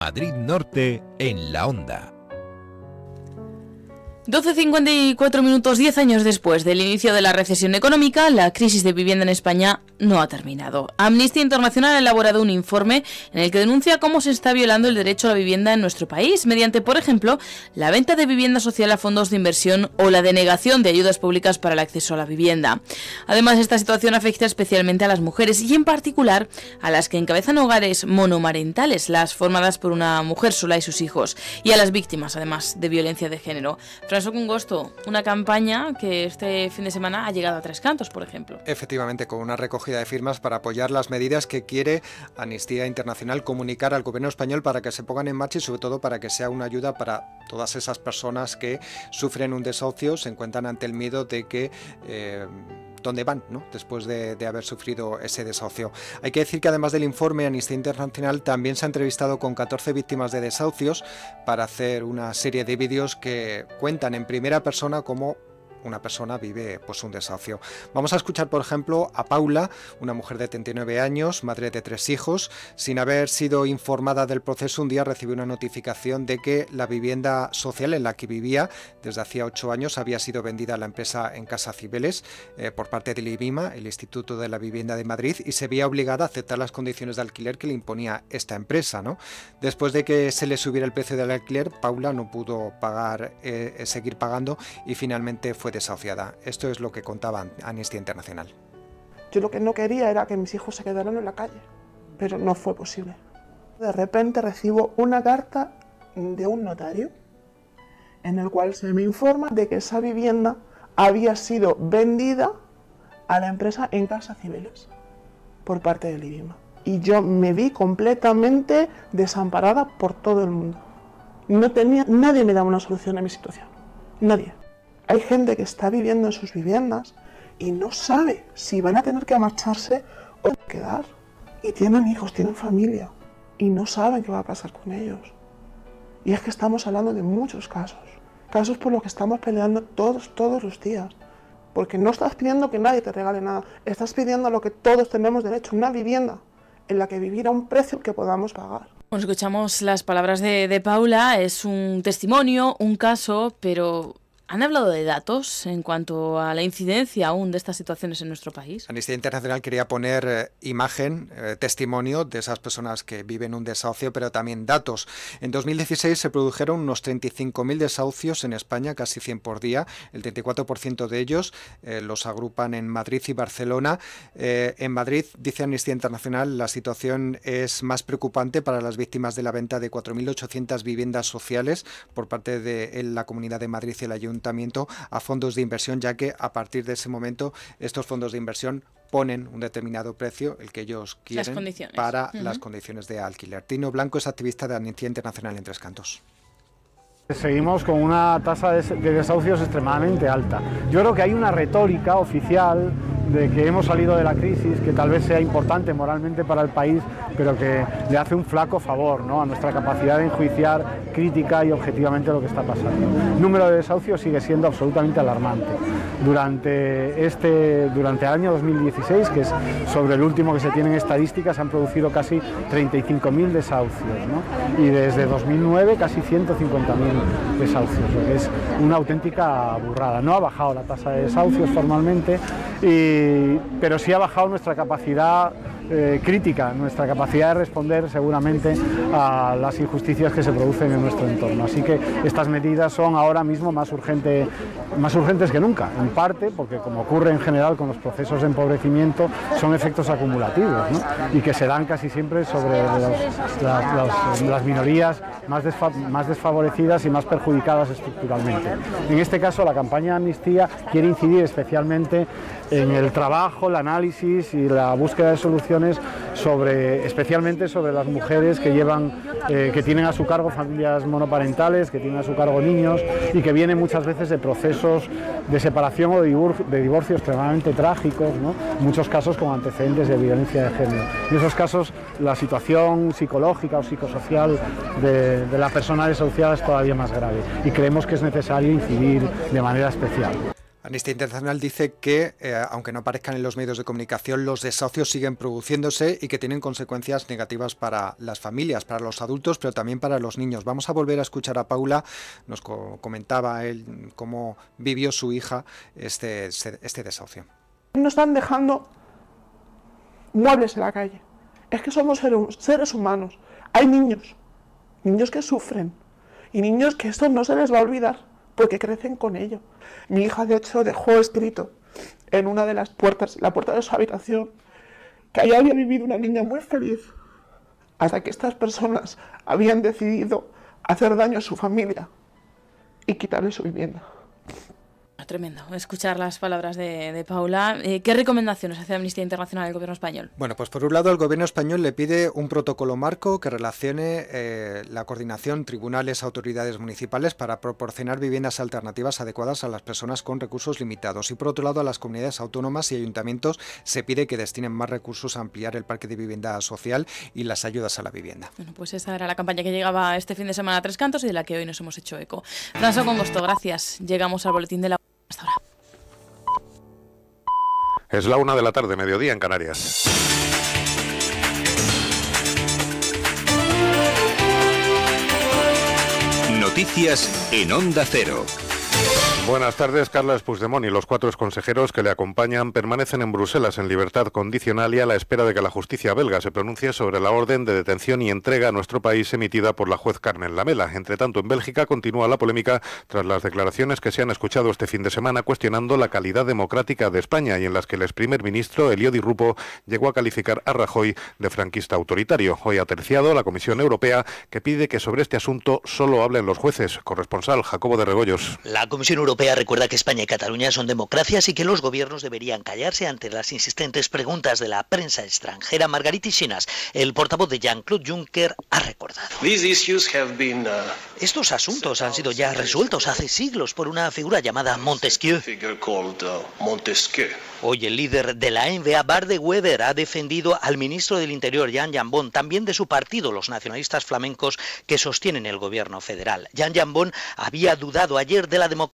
Madrid Norte en la Onda. 12:54 minutos, 10 años después del inicio de la recesión económica, la crisis de vivienda en España no ha terminado. Amnistía Internacional ha elaborado un informe en el que denuncia cómo se está violando el derecho a la vivienda en nuestro país, mediante, por ejemplo, la venta de vivienda social a fondos de inversión o la denegación de ayudas públicas para el acceso a la vivienda. Además, esta situación afecta especialmente a las mujeres y, en particular, a las que encabezan hogares monomarentales, las formadas por una mujer sola y sus hijos, y a las víctimas, además, de violencia de género. François Congosto, una campaña que este fin de semana ha llegado a Tres Cantos, por ejemplo. Efectivamente, con una recogida de firmas para apoyar las medidas que quiere Amnistía Internacional comunicar al gobierno español para que se pongan en marcha y sobre todo para que sea una ayuda para todas esas personas que sufren un desahucio, se encuentran ante el miedo de que dónde van, ¿no?, después de haber sufrido ese desahucio. Hay que decir que además del informe, Amnistía Internacional también se ha entrevistado con 14 víctimas de desahucios para hacer una serie de vídeos que cuentan en primera persona cómo una persona vive un desahucio. Vamos a escuchar, por ejemplo, a Paula, una mujer de 39 años, madre de 3 hijos. Sin haber sido informada del proceso, un día recibió una notificación de que la vivienda social en la que vivía desde hacía 8 años había sido vendida a la empresa Encasa Cibeles por parte del IBIMA, el Instituto de la Vivienda de Madrid, y se veía obligada a aceptar las condiciones de alquiler que le imponía esta empresa, ¿no? Después de que se le subiera el precio del alquiler, Paula no pudo seguir pagando y finalmente fue desahuciada. Esto es lo que contaba Amnistía Internacional. Yo lo que no quería era que mis hijos se quedaran en la calle, pero no fue posible. De repente recibo una carta de un notario en el cual se me informa de que esa vivienda había sido vendida a la empresa Encasa Cibeles por parte del IBIMA. Y yo me vi completamente desamparada por todo el mundo. Nadie me daba una solución a mi situación. Nadie. Hay gente que está viviendo en sus viviendas y no sabe si van a tener que marcharse o quedar. Y tienen hijos, tienen familia y no saben qué va a pasar con ellos. Y es que estamos hablando de muchos casos. Casos por los que estamos peleando todos los días. Porque no estás pidiendo que nadie te regale nada. Estás pidiendo lo que todos tenemos derecho, una vivienda en la que vivir a un precio que podamos pagar. Bueno, escuchamos las palabras de Paula. Es un testimonio, un caso, pero ¿han hablado de datos en cuanto a la incidencia aún de estas situaciones en nuestro país? Amnistía Internacional quería poner imagen, testimonio de esas personas que viven un desahucio, pero también datos. En 2016 se produjeron unos 35.000 desahucios en España, casi 100 por día. El 34% de ellos los agrupan en Madrid y Barcelona. En Madrid, dice Amnistía Internacional, la situación es más preocupante para las víctimas de la venta de 4.800 viviendas sociales por parte de la Comunidad de Madrid y el Ayuntamiento a fondos de inversión, ya que a partir de ese momento estos fondos de inversión ponen un determinado precio, el que ellos quieren, para las condiciones de alquiler. Tino Blanco es activista de Amnistía Internacional en Tres Cantos. Seguimos con una tasa de desahucios extremadamente alta. Yo creo que hay una retórica oficial de que hemos salido de la crisis, que tal vez sea importante moralmente para el país, pero que le hace un flaco favor, ¿no?, a nuestra capacidad de enjuiciar crítica y objetivamente lo que está pasando. El número de desahucios sigue siendo absolutamente alarmante. Durante el año 2016, que es sobre el último que se tienen estadísticas, se han producido casi 35.000 desahucios, ¿no?, y desde 2009 casi 150.000 desahucios, lo que es una auténtica burrada. No ha bajado la tasa de desahucios formalmente, pero sí ha bajado nuestra capacidad crítica, nuestra capacidad de responder seguramente a las injusticias que se producen en nuestro entorno. Así que estas medidas son ahora mismo más urgentes que nunca, en parte porque, como ocurre en general con los procesos de empobrecimiento, son efectos acumulativos, ¿no?, y que se dan casi siempre sobre las minorías más desfavorecidas y más perjudicadas estructuralmente. En este caso, la campaña de Amnistía quiere incidir especialmente en el trabajo, el análisis y la búsqueda de soluciones especialmente sobre las mujeres que tienen a su cargo familias monoparentales, que tienen a su cargo niños y que vienen muchas veces de procesos de separación o de divorcio extremadamente trágicos, ¿no?, en muchos casos con antecedentes de violencia de género. En esos casos la situación psicológica o psicosocial de la persona desahuciada es todavía más grave y creemos que es necesario incidir de manera especial. Amnistía Internacional dice que, aunque no aparezcan en los medios de comunicación, los desahucios siguen produciéndose y que tienen consecuencias negativas para las familias, para los adultos, pero también para los niños. Vamos a volver a escuchar a Paula. Nos comentaba él cómo vivió su hija este desahucio. Nos están dejando muebles en la calle. Es que somos seres humanos. Hay niños que sufren y niños que esto no se les va a olvidar porque crecen con ello. Mi hija, de hecho, dejó escrito en una de las puertas, la puerta de su habitación, que ahí había vivido una niña muy feliz hasta que estas personas habían decidido hacer daño a su familia y quitarle su vivienda. Tremendo escuchar las palabras de Paula. ¿Qué recomendaciones hace Amnistía Internacional al Gobierno español? Bueno, pues por un lado el Gobierno español le pide un protocolo marco que relacione la coordinación tribunales, autoridades municipales para proporcionar viviendas alternativas adecuadas a las personas con recursos limitados. Y por otro lado a las comunidades autónomas y ayuntamientos se pide que destinen más recursos a ampliar el parque de vivienda social y las ayudas a la vivienda. Bueno, pues esa era la campaña que llegaba este fin de semana a Tres Cantos y de la que hoy nos hemos hecho eco. François Congosto, gracias. Llegamos al boletín de la... Hasta ahora. Es la 1 de la tarde, mediodía en Canarias. Noticias en Onda Cero. Buenas tardes. Carles Puigdemont y los 4 exconsejeros que le acompañan permanecen en Bruselas en libertad condicional y a la espera de que la justicia belga se pronuncie sobre la orden de detención y entrega a nuestro país emitida por la juez Carmen Lamela. Entre tanto, en Bélgica continúa la polémica tras las declaraciones que se han escuchado este fin de semana cuestionando la calidad democrática de España y en las que el ex primer ministro Elio Di Rupo llegó a calificar a Rajoy de franquista autoritario. Hoy ha terciado la Comisión Europea, que pide que sobre este asunto solo hablen los jueces. Corresponsal Jacobo de Regoyos. La Comisión Europea recuerda que España y Cataluña son democracias y que los gobiernos deberían callarse ante las insistentes preguntas de la prensa extranjera. Margaritis Schinas, el portavoz de Jean-Claude Juncker, ha recordado. Estos asuntos han sido ya resueltos hace siglos por una figura llamada Montesquieu. Hoy el líder de la NVA, Bart de Wever, ha defendido al ministro del Interior, Jan Jambon, también de su partido, los nacionalistas flamencos que sostienen el gobierno federal. Jan Jambon había dudado ayer de la democracia